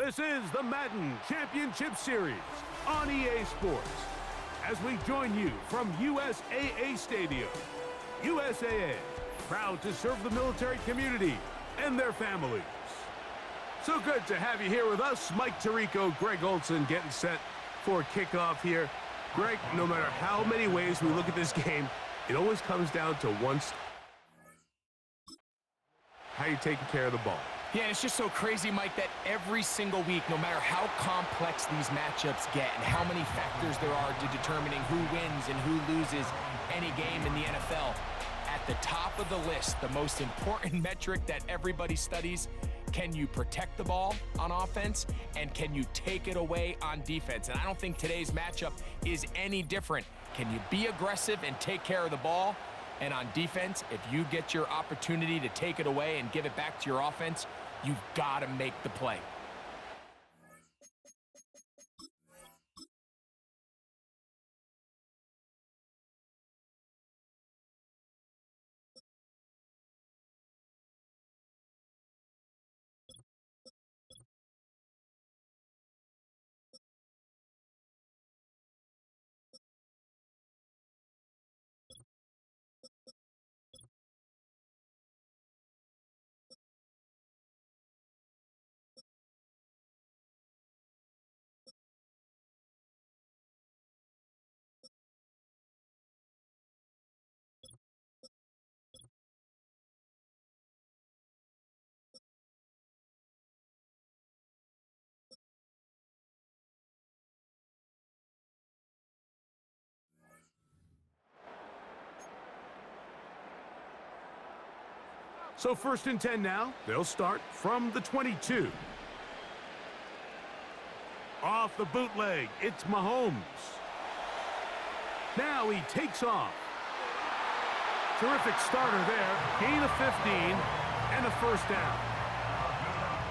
This is the Madden Championship Series on EA Sports. As we join you from USAA Stadium. USAA, proud to serve the military community and their families. So good to have you here with us. Mike Tirico, Greg Olson getting set for kickoff here. Greg, no matter how many ways we look at this game, it always comes down to how you taking care of the ball. Yeah, it's just so crazy, Mike, that every single week, no matter how complex these matchups get and how many factors there are to determining who wins and who loses any game in the NFL, at the top of the list, the most important metric that everybody studies, can you protect the ball on offense and can you take it away on defense? And I don't think today's matchup is any different. Can you be aggressive and take care of the ball? And on defense, if you get your opportunity to take it away and give it back to your offense, you've got to make the play. So 1st and 10 now. They'll start from the 22. Off the bootleg, it's Mahomes. Now he takes off. Terrific starter there. Gain of 15 and a first down.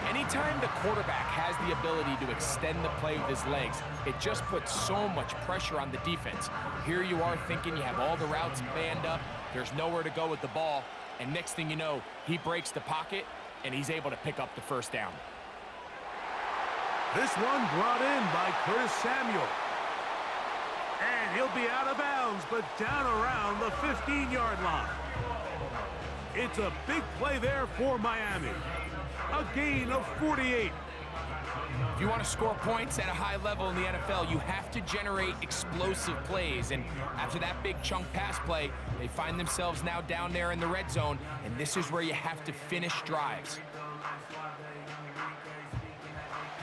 Anytime the quarterback has the ability to extend the play with his legs, it just puts so much pressure on the defense. Here you are thinking you have all the routes banned up, there's nowhere to go with the ball, and next thing you know, he breaks the pocket, and he's able to pick up the first down. This one brought in by Curtis Samuel. And he'll be out of bounds, but down around the 15-yard line. It's a big play there for Miami. A gain of 48. If you want to score points at a high level in the NFL, you have to generate explosive plays. And after that big chunk pass play, they find themselves now down there in the red zone, and this is where you have to finish drives.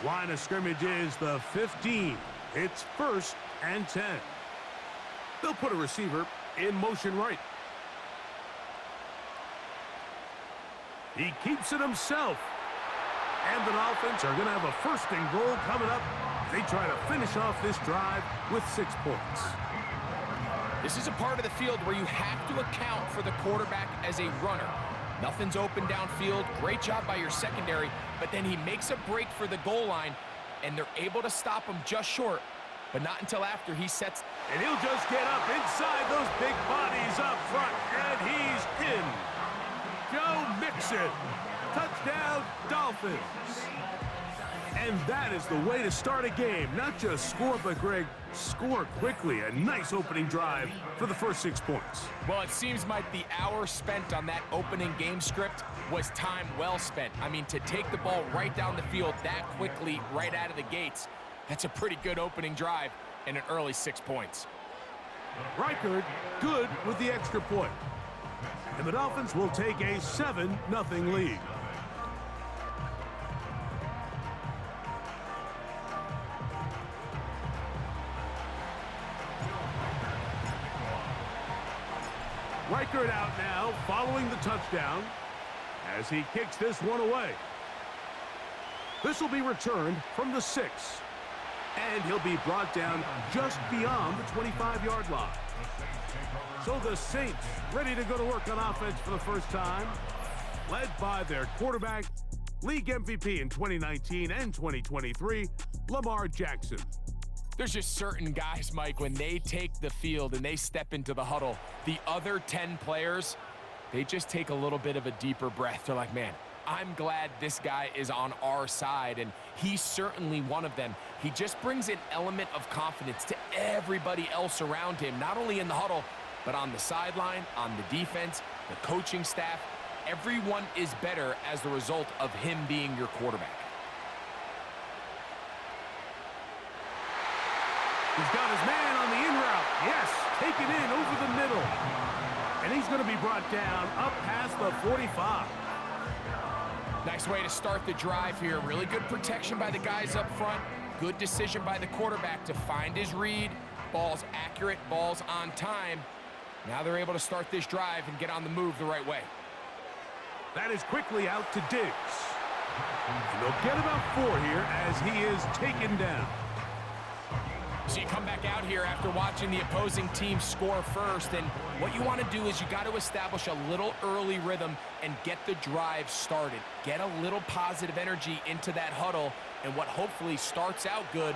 Line of scrimmage is the 15. It's 1st and 10. They'll put a receiver in motion right. He keeps it himself. And the Dolphins are going to have a 1st and goal coming up. They try to finish off this drive with 6 points. This is a part of the field where you have to account for the quarterback as a runner. Nothing's open downfield. Great job by your secondary, but then he makes a break for the goal line, and they're able to stop him just short, but not until after he sets. And he'll just get up inside those big bodies up front, and he's in. Joe Mixon. Touchdown, Dolphins. And that is the way to start a game. Not just score, but, Greg, score quickly. A nice opening drive for the first 6 points. Well, it seems like the hour spent on that opening game script was time well spent. I mean, to take the ball right down the field that quickly, right out of the gates, that's a pretty good opening drive and an early 6 points. Reichard, good with the extra point. And the Dolphins will take a 7-0 lead. Reichard out now, following the touchdown, as he kicks this one away. This will be returned from the 6, and he'll be brought down just beyond the 25-yard line. So the Saints ready to go to work on offense for the first time, led by their quarterback, league MVP in 2019 and 2023, Lamar Jackson. There's just certain guys, Mike, when they take the field and they step into the huddle, the other 10 players, they just take a little bit of a deeper breath. They're like, man, I'm glad this guy is on our side, and he's certainly one of them. He just brings an element of confidence to everybody else around him, not only in the huddle, but on the sideline, on the defense, the coaching staff. Everyone is better as the result of him being your quarterback. He's got his man on the in route. Yes, taken in over the middle. And he's going to be brought down up past the 45. Nice way to start the drive here. Really good protection by the guys up front. Good decision by the quarterback to find his read. Ball's accurate, ball's on time. Now they're able to start this drive and get on the move the right way. That is quickly out to Diggs. And they'll get about 4 here as he is taken down. So you come back out here after watching the opposing team score first, and what you want to do is you got to establish a little early rhythm and get the drive started. Get a little positive energy into that huddle, and what hopefully starts out good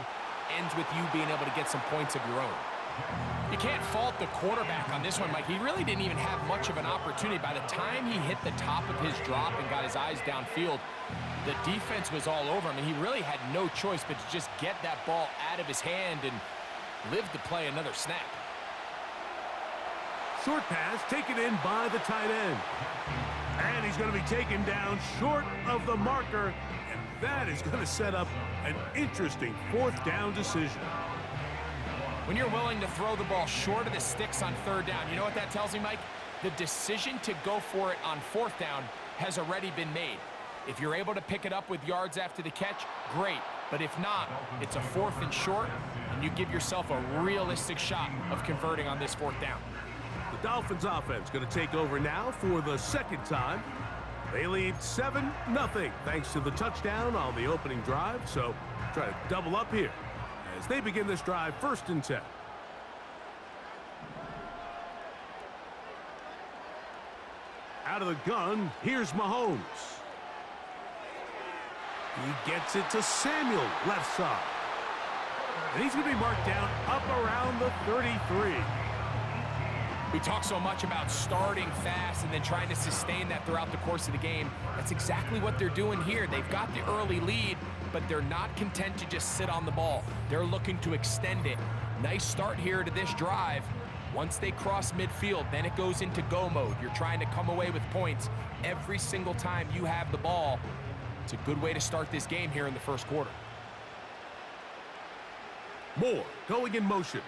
ends with you being able to get some points of your own. You can't fault the quarterback on this one, Mike. He really didn't even have much of an opportunity. By the time he hit the top of his drop and got his eyes downfield, the defense was all over him, and he really had no choice but to just get that ball out of his hand and live to play another snap. Short pass taken in by the tight end. And he's going to be taken down short of the marker, and that is going to set up an interesting 4th down decision. When you're willing to throw the ball short of the sticks on 3rd down, you know what that tells me, Mike? The decision to go for it on 4th down has already been made. If you're able to pick it up with yards after the catch, great. But if not, it's a 4th and short, and you give yourself a realistic shot of converting on this 4th down. The Dolphins offense going to take over now for the 2nd time. They lead 7-0 thanks to the touchdown on the opening drive. So try to double up here as they begin this drive 1st and 10. Out of the gun, here's Mahomes. He gets it to Samuel, left side. And he's going to be marked down up around the 33. We talk so much about starting fast and then trying to sustain that throughout the course of the game. That's exactly what they're doing here. They've got the early lead, but they're not content to just sit on the ball. They're looking to extend it. Nice start here to this drive. Once they cross midfield, then it goes into go mode. You're trying to come away with points every single time you have the ball. It's a good way to start this game here in the 1st quarter. Moore going in motion.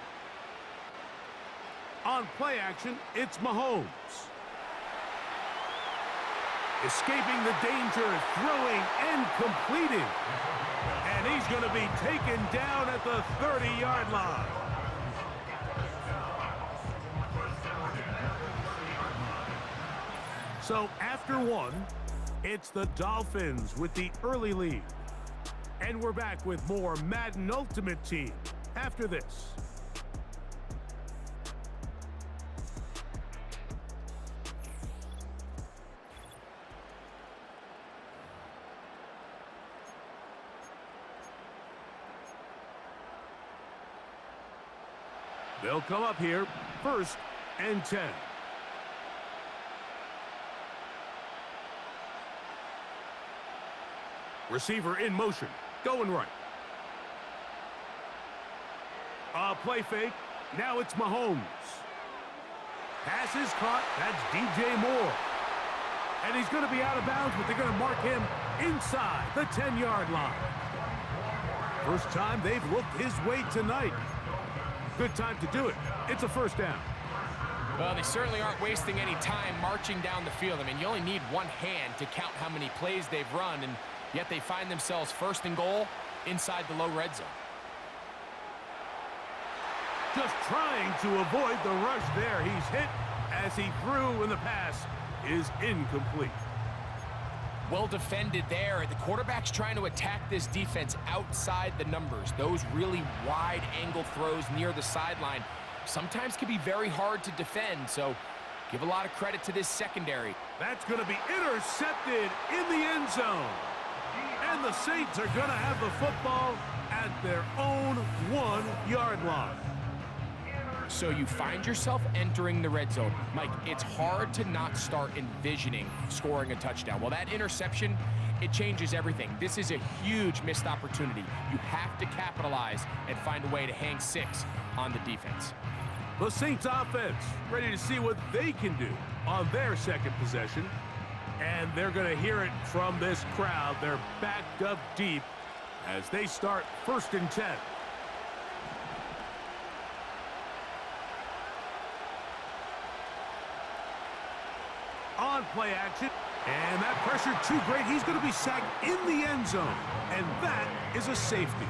On play action, it's Mahomes. Escaping the danger, throwing and completing. And he's going to be taken down at the 30-yard line. So after 1, it's the Dolphins with the early lead. And we're back with more Madden Ultimate Team after this. They'll come up here 1st and 10. Receiver in motion, going right. Play fake. Now it's Mahomes. Pass is caught. That's DJ Moore. And he's going to be out of bounds, but they're going to mark him inside the 10-yard line. First time they've looked his way tonight. Good time to do it. It's a 1st down. Well, they certainly aren't wasting any time marching down the field. I mean, you only need one hand to count how many plays they've run, and yet they find themselves 1st and goal inside the low red zone. Just trying to avoid the rush there. He's hit as he threw, and the pass is incomplete. Well defended there. The quarterback's trying to attack this defense outside the numbers. Those really wide angle throws near the sideline sometimes can be very hard to defend, so give a lot of credit to this secondary. That's going to be intercepted in the end zone. And the Saints are going to have the football at their own 1-yard line. So you find yourself entering the red zone. Mike, it's hard to not start envisioning scoring a touchdown. Well, that interception, it changes everything. This is a huge missed opportunity. You have to capitalize and find a way to hang 6 on the defense. The Saints offense ready to see what they can do on their second possession. And they're going to hear it from this crowd. They're backed up deep as they start 1st and 10. On play action. And that pressure too great. He's going to be sacked in the end zone. And that is a safety.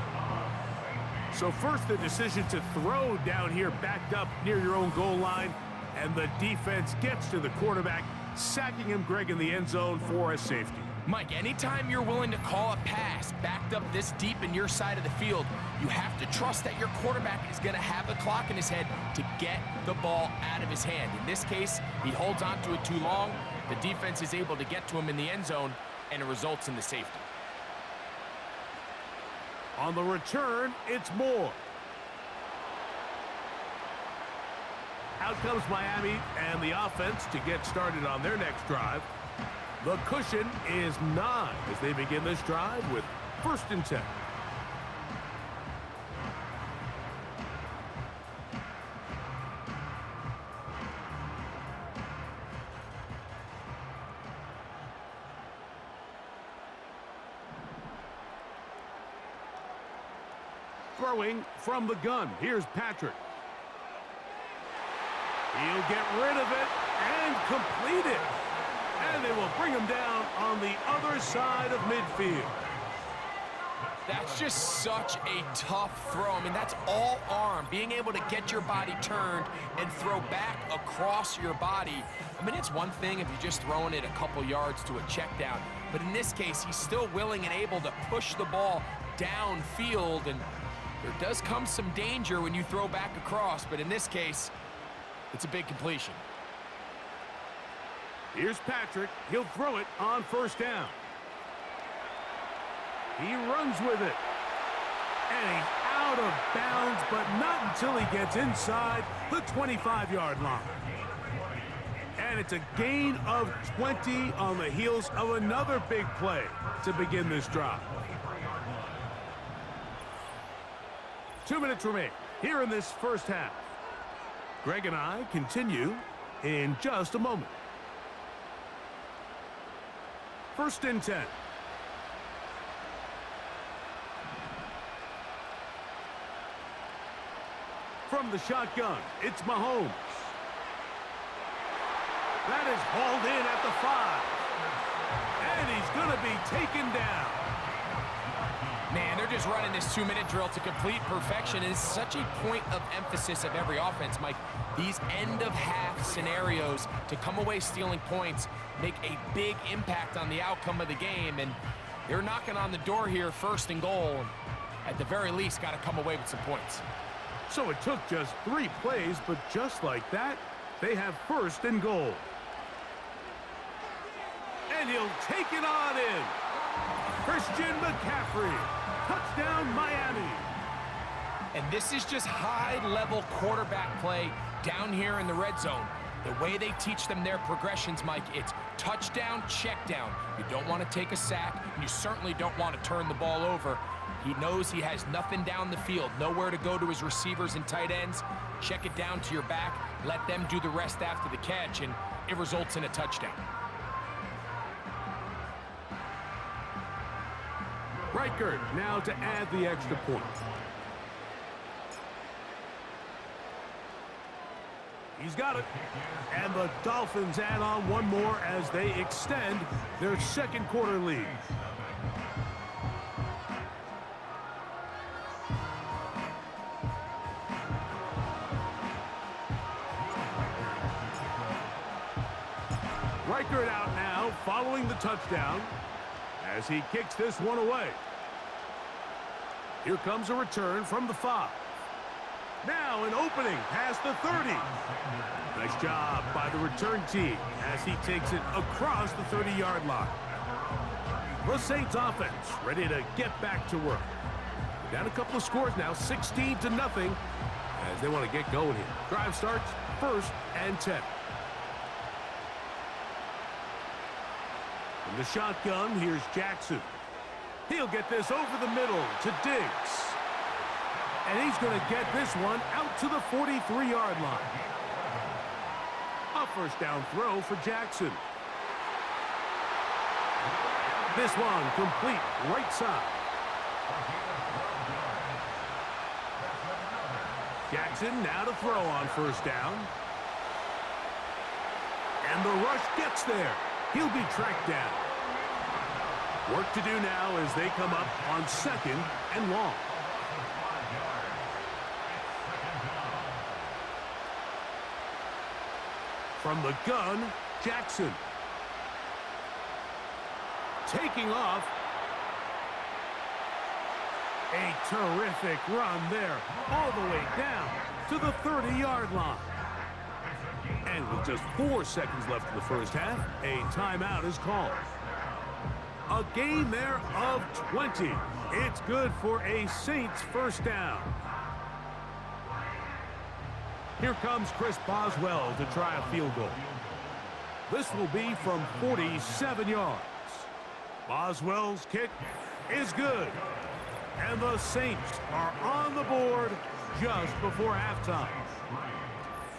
So first the decision to throw down here backed up near your own goal line. And the defense gets to the quarterback, sacking him, Greg, in the end zone for a safety. Mike, anytime you're willing to call a pass backed up this deep in your side of the field, you have to trust that your quarterback is going to have the clock in his head to get the ball out of his hand. In this case, he holds on to it too long. The defense is able to get to him in the end zone, and it results in the safety. On the return, it's Moore. Out comes Miami and the offense to get started on their next drive. The cushion is 9 as they begin this drive with 1st and 10. Throwing from the gun. Here's Patrick. He'll get rid of it and complete it. And they will bring him down on the other side of midfield. That's just such a tough throw. I mean, that's all arm. Being able to get your body turned and throw back across your body. I mean, it's one thing if you're just throwing it a couple yards to a check down. But in this case, he's still willing and able to push the ball downfield. And there does come some danger when you throw back across. But in this case, it's a big completion. Here's Patrick. He'll throw it on 1st down. He runs with it. And he's out of bounds, but not until he gets inside the 25-yard line. And it's a gain of 20 on the heels of another big play to begin this drive. 2 minutes remain here in this first half. Greg and I continue in just a moment. 1st and 10. From the shotgun, it's Mahomes. That is hauled in at the 5. And he's going to be taken down. Man, they're just running this 2-minute drill to complete perfection. It's such a point of emphasis of every offense, Mike. These end-of-half scenarios to come away stealing points make a big impact on the outcome of the game. And they're knocking on the door here, 1st and goal. At the very least, got to come away with some points. So it took just 3 plays, but just like that, they have 1st and goal. And he'll take it on in. Christian McCaffrey. Touchdown, Miami. And this is just high-level quarterback play down here in the red zone. The way they teach them their progressions, Mike, it's touchdown, check down. You don't want to take a sack, and you certainly don't want to turn the ball over. He knows he has nothing down the field, nowhere to go to his receivers and tight ends. Check it down to your back, let them do the rest after the catch, and it results in a touchdown. Reichert now to add the extra point. He's got it. And the Dolphins add on one more as they extend their 2nd quarter lead. Reichert out now following the touchdown as he kicks this one away. Here comes a return from the 5. Now an opening past the 30. Nice job by the return team as he takes it across the 30-yard line. The Saints offense ready to get back to work. We're down a couple of scores now, 16-0, as they want to get going here. Drive starts 1st and 10. From the shotgun, here's Jackson. He'll get this over the middle to Diggs. And he's going to get this one out to the 43-yard line. A first down throw for Jackson. This one complete right side. Jackson now to throw on first down. And the rush gets there. He'll be tracked down. Work to do now as they come up on 2nd and long. From the gun, Jackson. Taking off. A terrific run there, all the way down to the 30-yard line. And with just 4 seconds left in the first half, a timeout is called. A gain there of 20. It's good for a Saints first down. Here comes Chris Boswell to try a field goal. This will be from 47 yards. Boswell's kick is good. And the Saints are on the board just before halftime.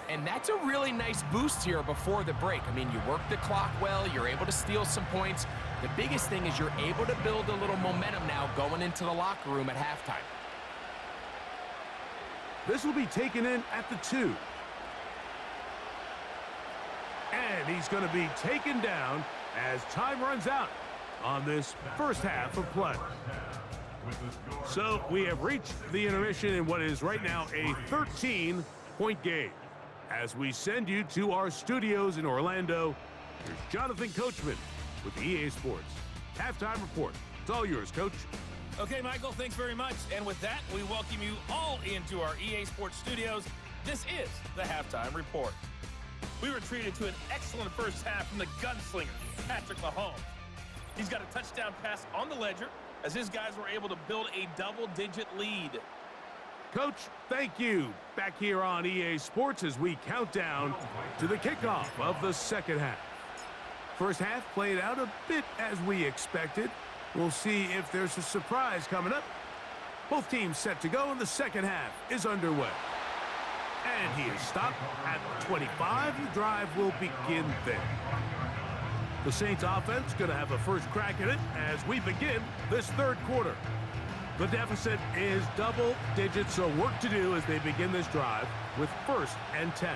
And that's a really nice boost here before the break. I mean, you work the clock well, you're able to steal some points. The biggest thing is you're able to build a little momentum now going into the locker room at halftime. This will be taken in at the 2. And he's going to be taken down as time runs out on this first half of play. So we have reached the intermission in what is right now a 13-point game. As we send you to our studios in Orlando, here's Jonathan Coachman with EA Sports. Halftime report. It's all yours, Coach. Okay, Michael, thanks very much. And with that, we welcome you all into our EA Sports studios. This is the Halftime Report. We were treated to an excellent first half from the gunslinger, Patrick Mahomes. He's got a touchdown pass on the ledger as his guys were able to build a double-digit lead. Coach, thank you. Back here on EA Sports as we count down to the kickoff of the second half. First half played out a bit as we expected. We'll see if there's a surprise coming up. Both teams set to go, and the second half is underway. And he is stopped at the 25. The drive will begin there. The Saints offense going to have a first crack at it as we begin this third quarter. The deficit is double digits, so work to do as they begin this drive with 1st and 10.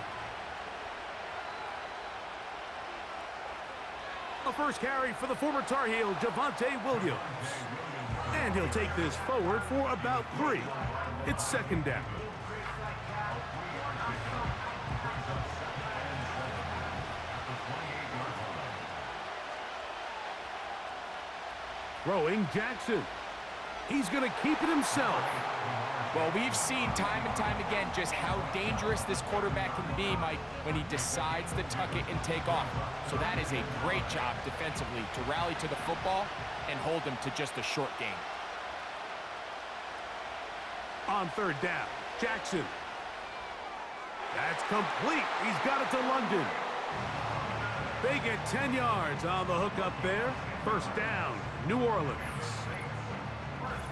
A first carry for the former Tar Heel, Javonte Williams. And he'll take this forward for about 3. It's 2nd down. Throwing Jackson. He's going to keep it himself. Well, we've seen time and time again just how dangerous this quarterback can be, Mike, when he decides to tuck it and take off. So that is a great job defensively to rally to the football and hold him to just a short gain. On 3rd down, Jackson. That's complete. He's got it to London. They get 10 yards on the hook up there. First down, New Orleans.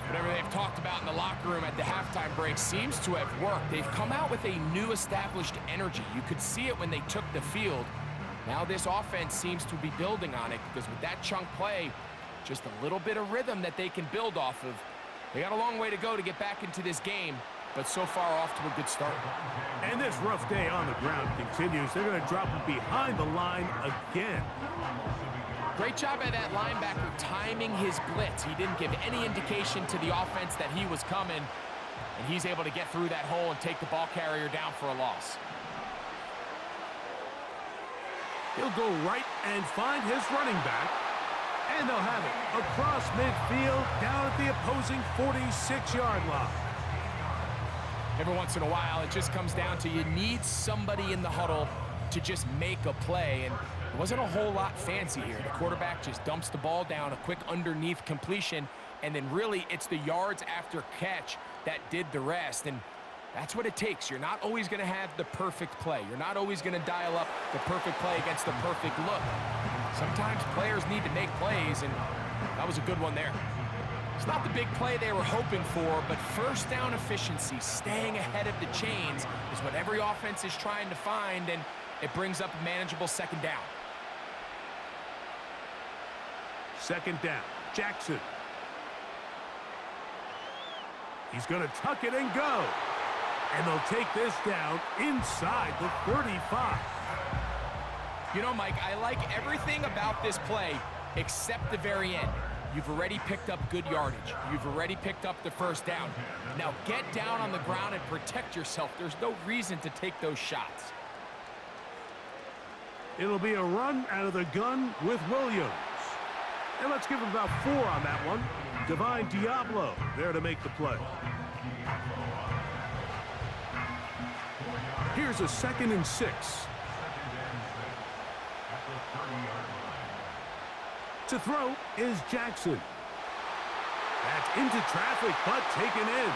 Whatever they've talked about in the locker room at the halftime break seems to have worked. They've come out with a new established energy. You could see it when they took the field. Now this offense seems to be building on it because with that chunk play, just a little bit of rhythm that they can build off of. They got a long way to go to get back into this game, but so far off to a good start. And this rough day on the ground continues. They're going to drop it behind the line again. Great job by that linebacker timing his blitz. He didn't give any indication to the offense that he was coming, and he's able to get through that hole and take the ball carrier down for a loss. He'll go right and find his running back, and they'll have it across midfield down at the opposing 46-yard line. Every once in a while, it just comes down to you need somebody in the huddle to just make a play, and it wasn't a whole lot fancy here. The quarterback just dumps the ball down, a quick underneath completion, and then really it's the yards after catch that did the rest. And That's what it takes. You're not always going to have the perfect play. You're not always going to dial up the perfect play against the perfect look. Sometimes players need to make plays, and that was a good one there. It's not the big play they were hoping for, but first down efficiency, staying ahead of the chains, is what every offense is trying to find, and it brings up a manageable second down. Second down, Jackson. He's going to tuck it and go. And they'll take this down inside the 35. You know, Mike, I like everything about this play except the very end. You've already picked up good yardage. You've already picked up the first down. Now get down on the ground and protect yourself. There's no reason to take those shots. It'll be a run out of the gun with Williams. And let's give him about 4 on that one. Divine Diablo there to make the play. Here's a 2nd and 6. To throw is Jackson. That's into traffic, but taken in.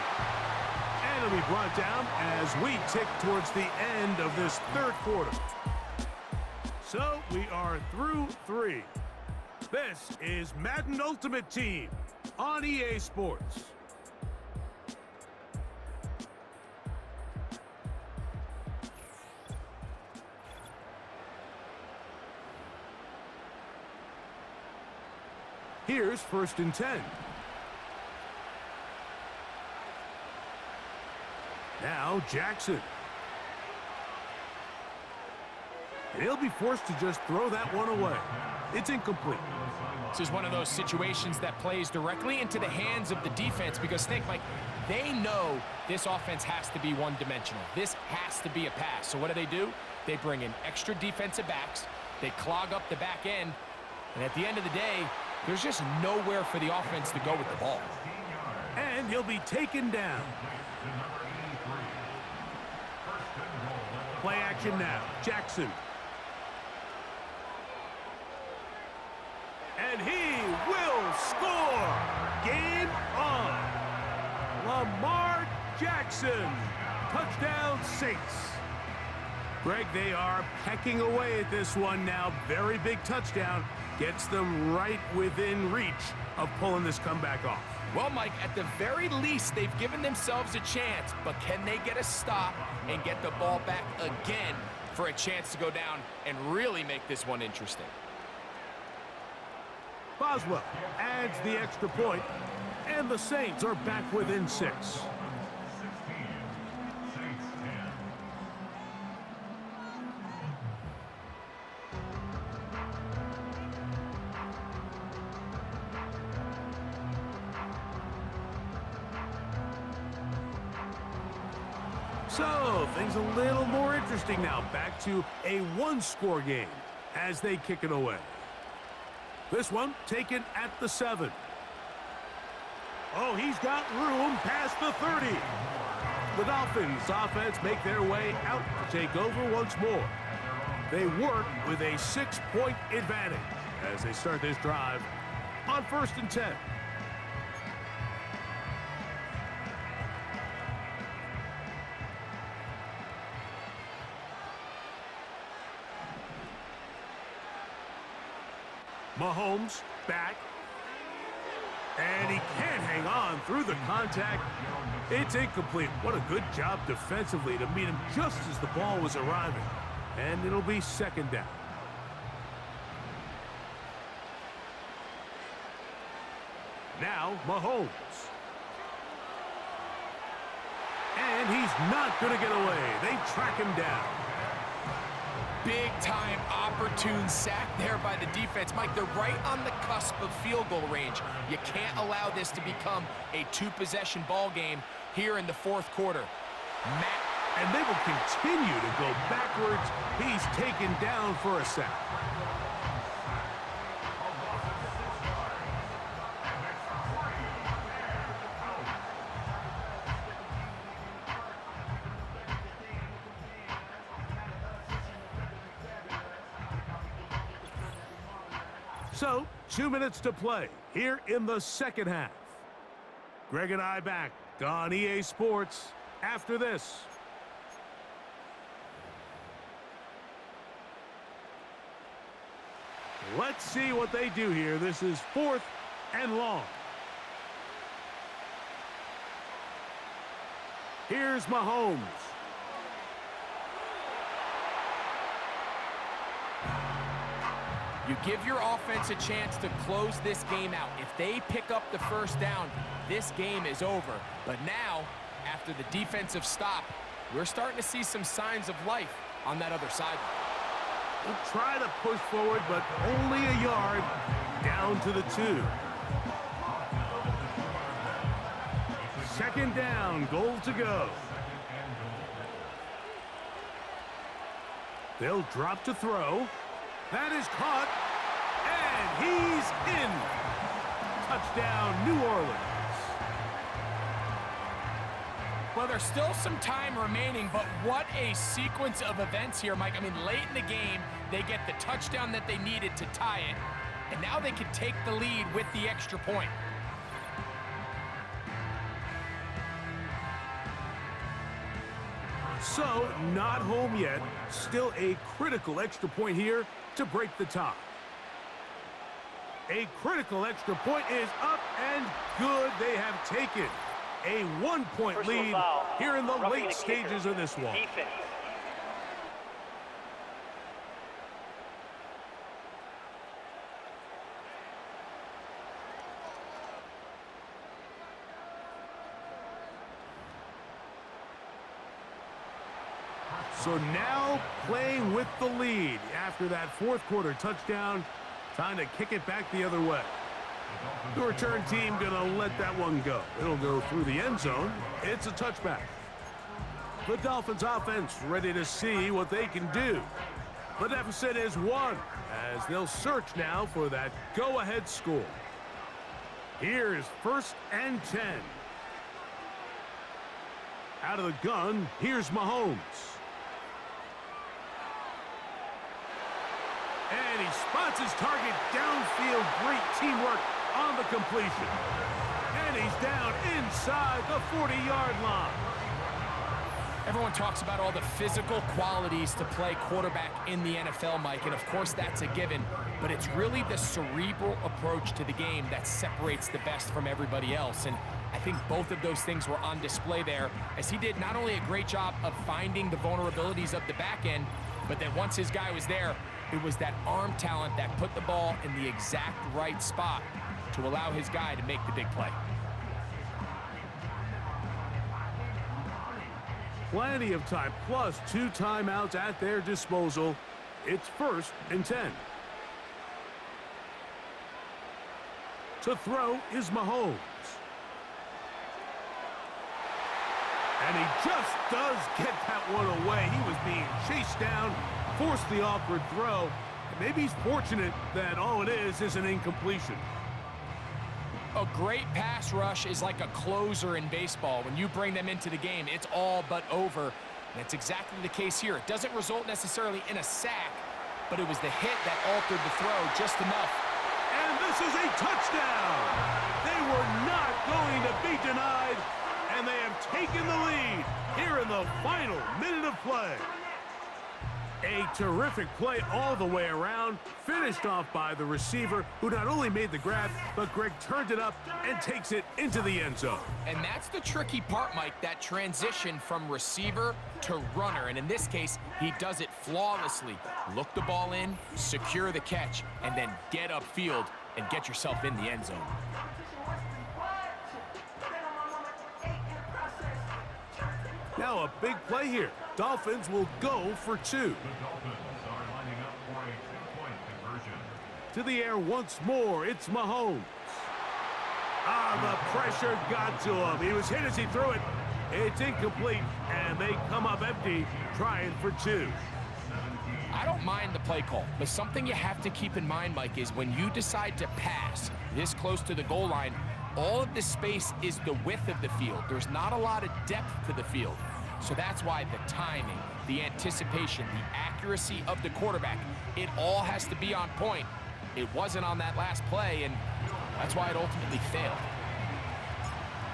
And it'll be brought down as we tick towards the end of this third quarter. So we are through 3. This is Madden Ultimate Team on EA Sports. Here's 1st and 10. Now Jackson. And he'll be forced to just throw that one away. It's incomplete. This is one of those situations that plays directly into the hands of the defense because, think, Mike, they know this offense has to be one-dimensional. This has to be a pass. So what do? They bring in extra defensive backs. They clog up the back end. And at the end of the day, there's just nowhere for the offense to go with the ball. And he'll be taken down. Play action now. Jackson. And he will score. Game on. Lamar Jackson. Touchdown Saints. Greg, they are pecking away at this one now. Very big touchdown. Gets them right within reach of pulling this comeback off. Well, Mike, at the very least, they've given themselves a chance, but can they get a stop and get the ball back again for a chance to go down and really make this one interesting? Boswell adds the extra point, and the Saints are back within 6. So, things a little more interesting now. Back to a 1-score game as they kick it away. This one taken at the 7. Oh, he's got room past the 30. The Dolphins offense make their way out to take over once more. They work with a 6-point advantage as they start this drive on 1st and 10. Mahomes back. And he can't hang on through the contact. It's incomplete. What a good job defensively to meet him just as the ball was arriving. And it'll be 2nd down. Now Mahomes. And he's not going to get away. They track him down. Big-time opportune sack there by the defense. Mike, they're right on the cusp of field goal range. You can't allow this to become a 2-possession ball game here in the 4th quarter. And they will continue to go backwards. He's taken down for a sack. So, 2 minutes to play here in the 2nd half. Greg and I back on EA Sports. after this. Let's see what they do here. This is 4th and long. Here's Mahomes. You give your offense a chance to close this game out. If they pick up the first down, this game is over. But now, after the defensive stop, we're starting to see some signs of life on that other sideline. They'll try to push forward, but only a yard down to the 2. 2nd down, goal to go. They'll drop to throw. That is caught, and he's in. Touchdown, New Orleans. Well, there's still some time remaining, but what a sequence of events here, Mike. I mean, late in the game, they get the touchdown that they needed to tie it, and now they can take the lead with the extra point. So, not home yet. Still a critical extra point here to break the tie. A critical extra point is up and good. They have taken a 1-point lead here in the late stages of this one. Defense. So now playing with the lead after that 4th quarter touchdown. Time to kick it back the other way. The return team gonna let that one go. It'll go through the end zone. It's a touchback. The Dolphins offense ready to see what they can do. The deficit is 1 as they'll search now for that go-ahead score. Here's 1st and 10. Out of the gun, here's Mahomes. And he spots his target downfield. Great teamwork on the completion. And he's down inside the 40-yard line. Everyone talks about all the physical qualities to play quarterback in the NFL, Mike, and of course that's a given, but it's really the cerebral approach to the game that separates the best from everybody else, and I think both of those things were on display there, as he did not only a great job of finding the vulnerabilities of the back end, but then once his guy was there, it was that arm talent that put the ball in the exact right spot to allow his guy to make the big play. Plenty of time, plus 2 timeouts at their disposal. It's 1st and 10. To throw is Mahomes. And he just does get that one away. He was being chased down, forced the awkward throw. And maybe he's fortunate that all it is an incompletion. A great pass rush is like a closer in baseball. When you bring them into the game, it's all but over. And that's exactly the case here. It doesn't result necessarily in a sack, but it was the hit that altered the throw just enough. And this is a touchdown. They were not going to be denied, and they have taken the lead here in the final minute of play. A terrific play all the way around, finished off by the receiver, who not only made the grab, but Greg turned it up and takes it into the end zone. And that's the tricky part, Mike, that transition from receiver to runner. And in this case, he does it flawlessly. Look the ball in, secure the catch, and then get upfield and get yourself in the end zone. Now a big play here. Dolphins will go for 2. To the air once more, it's Mahomes. The pressure got to him. He was hit as he threw it. It's incomplete, and they come up empty, trying for 2. I don't mind the play call, but something you have to keep in mind, Mike, is when you decide to pass this close to the goal line, all of the space is the width of the field. There's not a lot of depth to the field. So that's why the timing, the anticipation, the accuracy of the quarterback, it all has to be on point. It wasn't on that last play, and that's why it ultimately failed.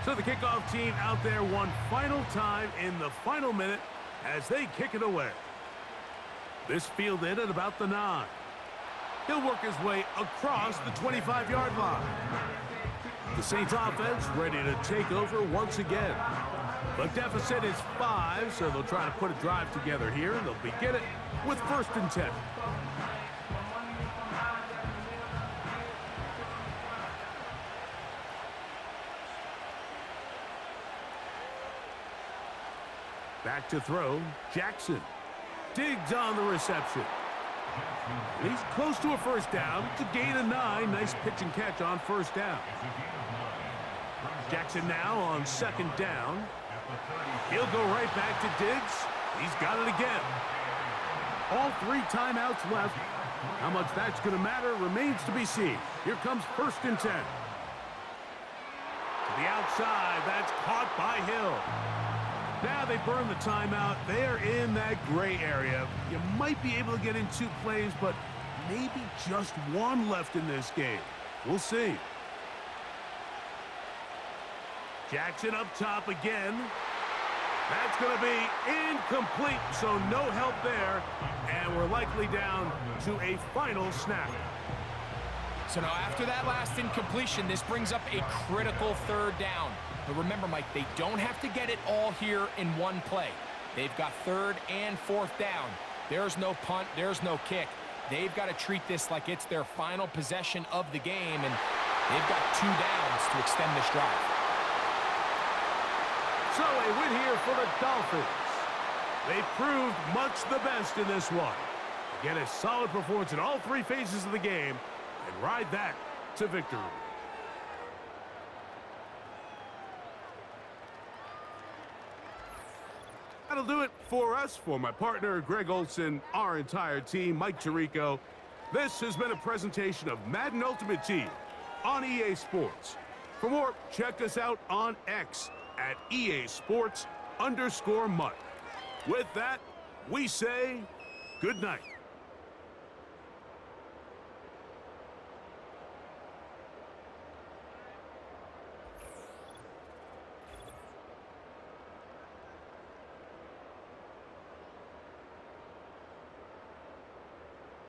So the kickoff team out there one final time in the final minute as they kick it away. This fielded at about the 9. He'll work his way across the 25-yard line. The Saints offense ready to take over once again. The deficit is 5, so they'll try to put a drive together here, and they'll begin it with 1st and 10. Back to throw, Jackson. Digs on the reception. He's close to a 1st down. It's a gain of 9. Nice pitch and catch on 1st down. Jackson now on 2nd down. He'll go right back to Diggs. He's got it again. All 3 timeouts left. How much that's going to matter remains to be seen. Here comes 1st and 10. To the outside. That's caught by Hill. Now they burn the timeout. They are in that gray area. You might be able to get in 2 plays, but maybe just 1 left in this game. We'll see. Jackson up top again. That's going to be incomplete, so no help there. And we're likely down to a final snap. So now after that last incompletion, this brings up a critical 3rd down. But remember, Mike, they don't have to get it all here in one play. They've got 3rd and 4th down. There's no punt. There's no kick. They've got to treat this like it's their final possession of the game, and they've got 2 downs to extend this drive. So a win here for the Dolphins. They proved much the best in this one. Again, a solid performance in all 3 phases of the game, and ride that to victory. That'll do it for us. For my partner, Greg Olson, our entire team, Mike Tirico, this has been a presentation of Madden Ultimate Team on EA Sports. For more, check us out on X at EA Sports_Mike. With that, we say good night.